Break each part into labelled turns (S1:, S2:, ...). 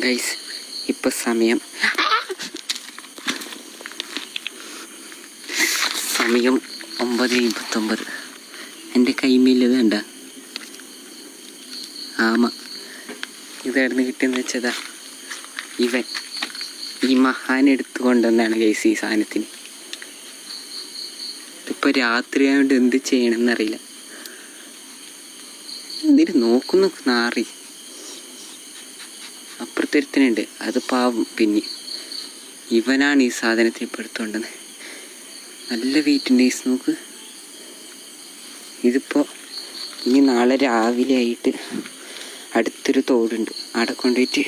S1: Guys ഇപ്പം സമയം 9:29. എൻ്റെ കൈമേലത് വേണ്ട ആമ ഇതായിരുന്നു കിട്ടിയെന്ന് വെച്ചതാ. ഈ മഹാൻ എടുത്തു കൊണ്ടുവന്നാണ് ഗൈസ് ഈ സാധനത്തിന്. ഇപ്പോൾ രാത്രിയായതുകൊണ്ട് എന്ത് ചെയ്യണമെന്നറിയില്ല. എന്തിന് നോക്കുന്നു നാറി. അപ്പുറത്തൊരുത്തനുണ്ട്, അത് പാവം. പിന്നെ ഇവനാണ് ഈ സാധനത്തിന് ഇപ്പോൾ എടുത്തുകൊണ്ടത്. നല്ല വെയിറ്റ് ഉണ്ട് ഗൈസ്, നോക്ക്. ഇതിപ്പോൾ ഇനി നാളെ രാവിലെ ആയിട്ട് അടുത്തൊരു തോടുണ്ട്, അവിടെ കൊണ്ടുപോയിട്ട്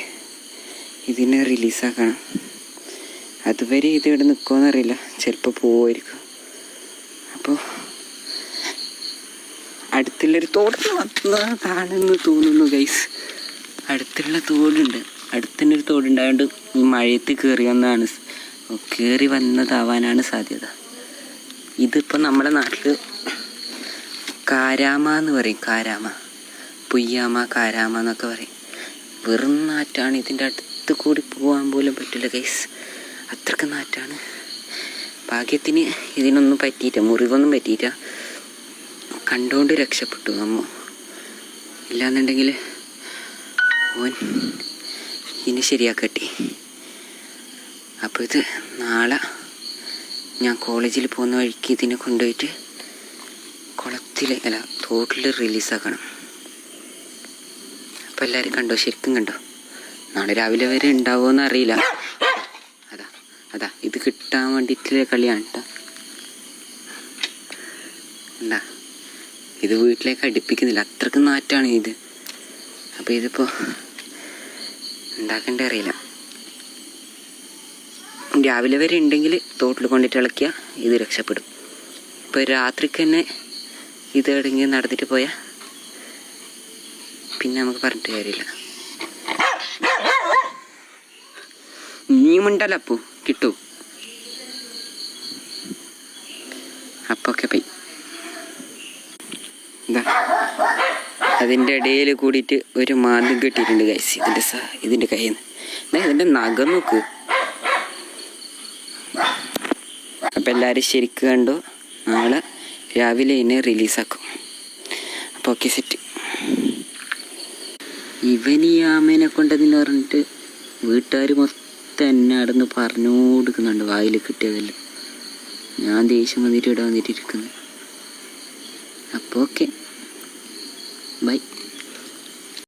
S1: ഇതിനെ റിലീസാക്കണം. അതുവരെ ഇതിവിടെ നിൽക്കുമെന്നറിയില്ല, ചിലപ്പോൾ പോവുമായിരിക്കും. അപ്പോൾ അടുത്തുള്ളൊരു തോട് വന്നതാണെന്ന് തോന്നുന്നു ഗൈസ്. അടുത്തുള്ള തോടുണ്ട്, അടുത്തന്നെ ഒരു തോടുണ്ടായതുകൊണ്ട് ഈ മഴയത്ത് കയറി വന്നതാവാനാണ് സാധ്യത. ഇതിപ്പോൾ നമ്മുടെ നാട്ടിൽ കാരാമ എന്ന് പറയും. കാരാമ, പുയ്യാമ, കാരാമ എന്നൊക്കെ പറയും. വെറും നാറ്റാണ്. ഇതിൻ്റെ അടുത്ത് കൂടി പോകാൻ പോലും പറ്റില്ല ഗൈസ്, അത്രയ്ക്ക് നാറ്റാണ്. ഭാഗ്യത്തിന് ഇതിനൊന്നും പറ്റിയില്ല, മുറിവൊന്നും പറ്റിയില്ല. കണ്ടുകൊണ്ട് രക്ഷപ്പെട്ടു അമ്മ. ഇല്ലാന്നുണ്ടെങ്കിൽ ഓൻ ഇതിനെ ശരിയാക്കട്ടെ. അപ്പോൾ ഇത് നാളെ ഞാൻ കോളേജിൽ പോകുന്ന വഴിക്ക് ഇതിനെ കൊണ്ടുപോയിട്ട് തോട്ടിൽ റിലീസാക്കണം. അപ്പോൾ എല്ലാവരും കണ്ടോ, ശരിക്കും കണ്ടോ? നാളെ രാവിലെ വരെ ഉണ്ടാവുമോയെന്ന് അറിയില്ല. അതാ ഇത് കിട്ടാൻ വേണ്ടിയിട്ടുള്ള കളിയാണ് കേട്ടോ. എന്താ ഇത് വീട്ടിലേക്ക് അടുപ്പിക്കുന്നില്ല, അത്രയ്ക്ക് നാറ്റാണ് ഇത്. അപ്പോൾ ഇതിപ്പോൾ ഉണ്ടാക്കേണ്ട അറിയില്ല. രാവിലെ വരെ ഉണ്ടെങ്കിൽ തോട്ടിൽ കൊണ്ടിട്ട് ഇളക്കിയാൽ ഇത് രക്ഷപ്പെടും. ഇപ്പോൾ രാത്രിക്ക് തന്നെ ഇത് എവിടെയെങ്കിലും നടന്നിട്ട് പോയാൽ പിന്നെ നമുക്ക് പറഞ്ഞിട്ട് കാര്യമില്ല. ഇനിയുമുണ്ടല്ലോ അപ്പോ കിട്ടൂ. അപ്പോൾ ഓക്കെ ബൈ. എന്താ അതിൻ്റെ ഇടയിൽ കൂടിയിട്ട് ഒരു മാന്തി കിട്ടിയിട്ടുണ്ട് ഗൈസ് ഇതിൻ്റെ കയ്യിൽ നിന്ന്. ഇതിൻ്റെ നഖം നോക്ക്. അപ്പോൾ എല്ലാവരും ശരിക്കും കണ്ടോ, നാളെ രാവിലെ ഇതിനെ റിലീസാക്കും. അപ്പോൾ ഓക്കെ സെറ്റ്. ഇവൻ ഈ ആമേനെ കൊണ്ടതിന് പറഞ്ഞിട്ട് വീട്ടുകാർ മൊത്തം എന്നെ അടന്ന് പറഞ്ഞു കൊടുക്കുന്നുണ്ട്, വായിൽ കിട്ടിയതല്ല. ഞാൻ ദേഷ്യം വന്നിട്ട് ഇവിടെ വന്നിട്ടിരിക്കുന്നത്. അപ്പോൾ ഓക്കെ.